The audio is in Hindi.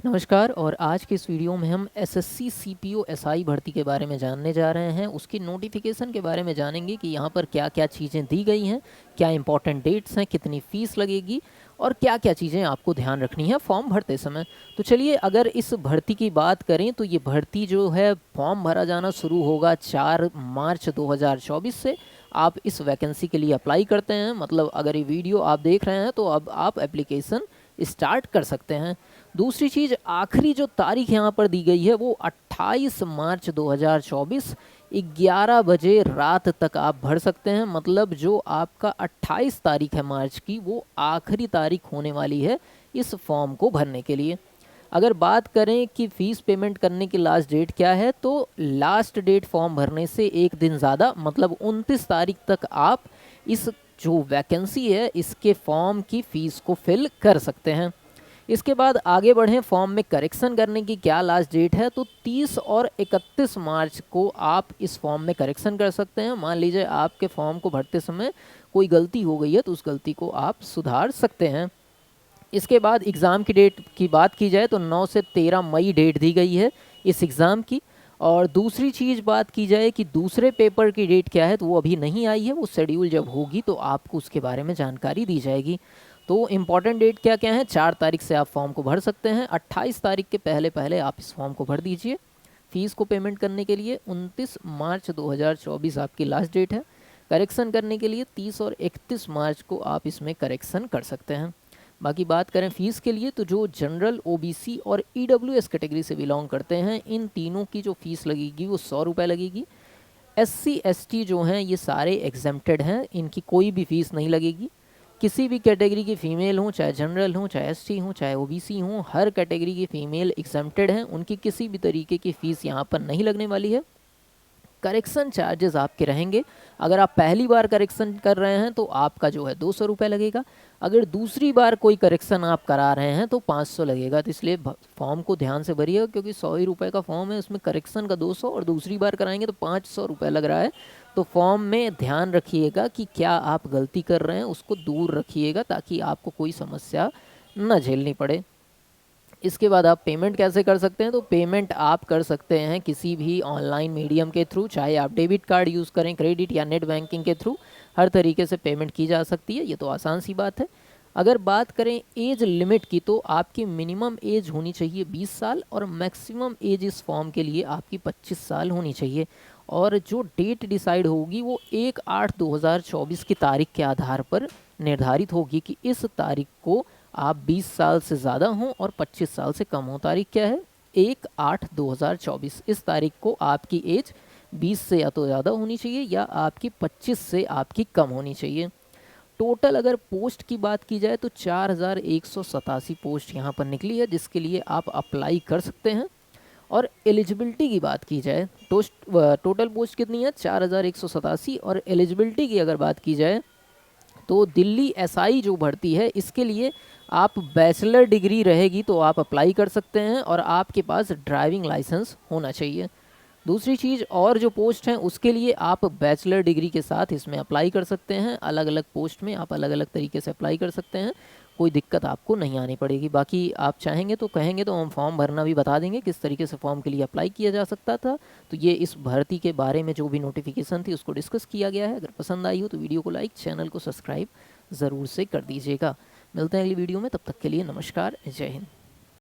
नमस्कार। और आज के इस वीडियो में हम एसएससी सीपीओ एसआई भर्ती के बारे में जानने जा रहे हैं। उसकी नोटिफिकेशन के बारे में जानेंगे कि यहाँ पर क्या क्या चीज़ें दी गई हैं, क्या इंपॉर्टेंट डेट्स हैं, कितनी फ़ीस लगेगी और क्या क्या चीज़ें आपको ध्यान रखनी है फॉर्म भरते समय। तो चलिए, अगर इस भर्ती की बात करें तो ये भर्ती जो है फॉर्म भरा जाना शुरू होगा 4 मार्च 2024 से। आप इस वैकेंसी के लिए अप्लाई करते हैं, मतलब अगर ये वीडियो आप देख रहे हैं तो अब आप एप्लीकेशन स्टार्ट कर सकते हैं। दूसरी चीज़, आखिरी जो तारीख यहाँ पर दी गई है वो 28 मार्च 2024 11 बजे रात तक आप भर सकते हैं। मतलब जो आपका 28 तारीख है मार्च की, वो आखिरी तारीख होने वाली है इस फॉर्म को भरने के लिए। अगर बात करें कि फ़ीस पेमेंट करने की लास्ट डेट क्या है, तो लास्ट डेट फॉर्म भरने से एक दिन ज़्यादा, मतलब 29 तारीख तक आप इस जो वैकेंसी है इसके फॉर्म की फ़ीस को फिल कर सकते हैं। इसके बाद आगे बढ़ें, फॉर्म में करेक्शन करने की क्या लास्ट डेट है, तो 30 और 31 मार्च को आप इस फॉर्म में करेक्शन कर सकते हैं। मान लीजिए आपके फॉर्म को भरते समय कोई गलती हो गई है तो उस गलती को आप सुधार सकते हैं। इसके बाद एग्ज़ाम की डेट की बात की जाए तो 9 से 13 मई डेट दी गई है इस एग्ज़ाम की। और दूसरी चीज़ बात की जाए कि दूसरे पेपर की डेट क्या है, तो वो अभी नहीं आई है, वो शेड्यूल जब होगी तो आपको उसके बारे में जानकारी दी जाएगी। तो इम्पॉर्टेंट डेट क्या क्या है, 4 तारीख से आप फॉर्म को भर सकते हैं, 28 तारीख के पहले पहले आप इस फॉर्म को भर दीजिए। फ़ीस को पेमेंट करने के लिए 29 मार्च 2024 आपकी लास्ट डेट है। करेक्शन करने के लिए 30 और 31 मार्च को आप इसमें करेक्शन कर सकते हैं। बाकी बात करें फ़ीस के लिए, तो जो जनरल, ओबीसी और ईडब्ल्यूएस कैटेगरी से बिलोंग करते हैं, इन तीनों की जो फ़ीस लगेगी वो 100 रुपये लगेगी। एससी एसटी जो हैं ये सारे एग्जेम्प्टेड हैं, इनकी कोई भी फ़ीस नहीं लगेगी। किसी भी कैटेगरी की फ़ीमेल हों, चाहे जनरल हों, चाहे एसटी हों, चाहे ओबीसी हों, हर कैटेगरी की फ़ीमेल एग्जेम्प्टेड हैं, उनकी किसी भी तरीके की फ़ीस यहाँ पर नहीं लगने वाली है। करेक्शन चार्जेस आपके रहेंगे। अगर आप पहली बार करेक्शन कर रहे हैं तो आपका जो है 200 रुपये लगेगा। अगर दूसरी बार कोई करेक्शन आप करा रहे हैं तो 500 लगेगा। तो इसलिए फॉर्म को ध्यान से भरिएगा, क्योंकि 100 ही रुपये का फॉर्म है, उसमें करेक्शन का 200 और दूसरी बार कराएंगे तो 500 रुपये लग रहा है। तो फॉर्म में ध्यान रखिएगा कि क्या आप गलती कर रहे हैं उसको दूर रखिएगा, ताकि आपको कोई समस्या न झेलनी पड़े। इसके बाद आप पेमेंट कैसे कर सकते हैं, तो पेमेंट आप कर सकते हैं किसी भी ऑनलाइन मीडियम के थ्रू, चाहे आप डेबिट कार्ड यूज़ करें, क्रेडिट या नेट बैंकिंग के थ्रू, हर तरीके से पेमेंट की जा सकती है। ये तो आसान सी बात है। अगर बात करें एज लिमिट की, तो आपकी मिनिमम एज होनी चाहिए 20 साल और मैक्सिमम एज इस फॉर्म के लिए आपकी 25 साल होनी चाहिए। और जो डेट डिसाइड होगी वो 1/8/2024 की तारीख के आधार पर निर्धारित होगी कि इस तारीख को आप 20 साल से ज़्यादा हों और 25 साल से कम हो। तारीख क्या है, 1/8/2024। इस तारीख को आपकी एज 20 से या तो ज़्यादा होनी चाहिए या आपकी 25 से आपकी कम होनी चाहिए। टोटल अगर पोस्ट की बात की जाए तो 4187 पोस्ट यहाँ पर निकली है, जिसके लिए आप अप्लाई कर सकते हैं। और एलिजिबिलिटी की बात की जाए, टोटल पोस्ट कितनी है, 4187। और एलिजिबिलिटी की अगर बात की जाए तो दिल्ली एसआई जो भर्ती है इसके लिए आप बैचलर डिग्री रहेगी तो आप अप्लाई कर सकते हैं, और आपके पास ड्राइविंग लाइसेंस होना चाहिए। दूसरी चीज़, और जो पोस्ट हैं उसके लिए आप बैचलर डिग्री के साथ इसमें अप्लाई कर सकते हैं। अलग अलग पोस्ट में आप अलग अलग तरीके से अप्लाई कर सकते हैं, कोई दिक्कत आपको नहीं आनी पड़ेगी। बाकी आप चाहेंगे तो कहेंगे तो हम फॉर्म भरना भी बता देंगे, किस तरीके से फॉर्म के लिए अप्लाई किया जा सकता था। तो ये इस भर्ती के बारे में जो भी नोटिफिकेशन थी उसको डिस्कस किया गया है। अगर पसंद आई हो तो वीडियो को लाइक, चैनल को सब्सक्राइब ज़रूर से कर दीजिएगा। मिलते हैं अगली वीडियो में, तब तक के लिए नमस्कार, जय हिंद।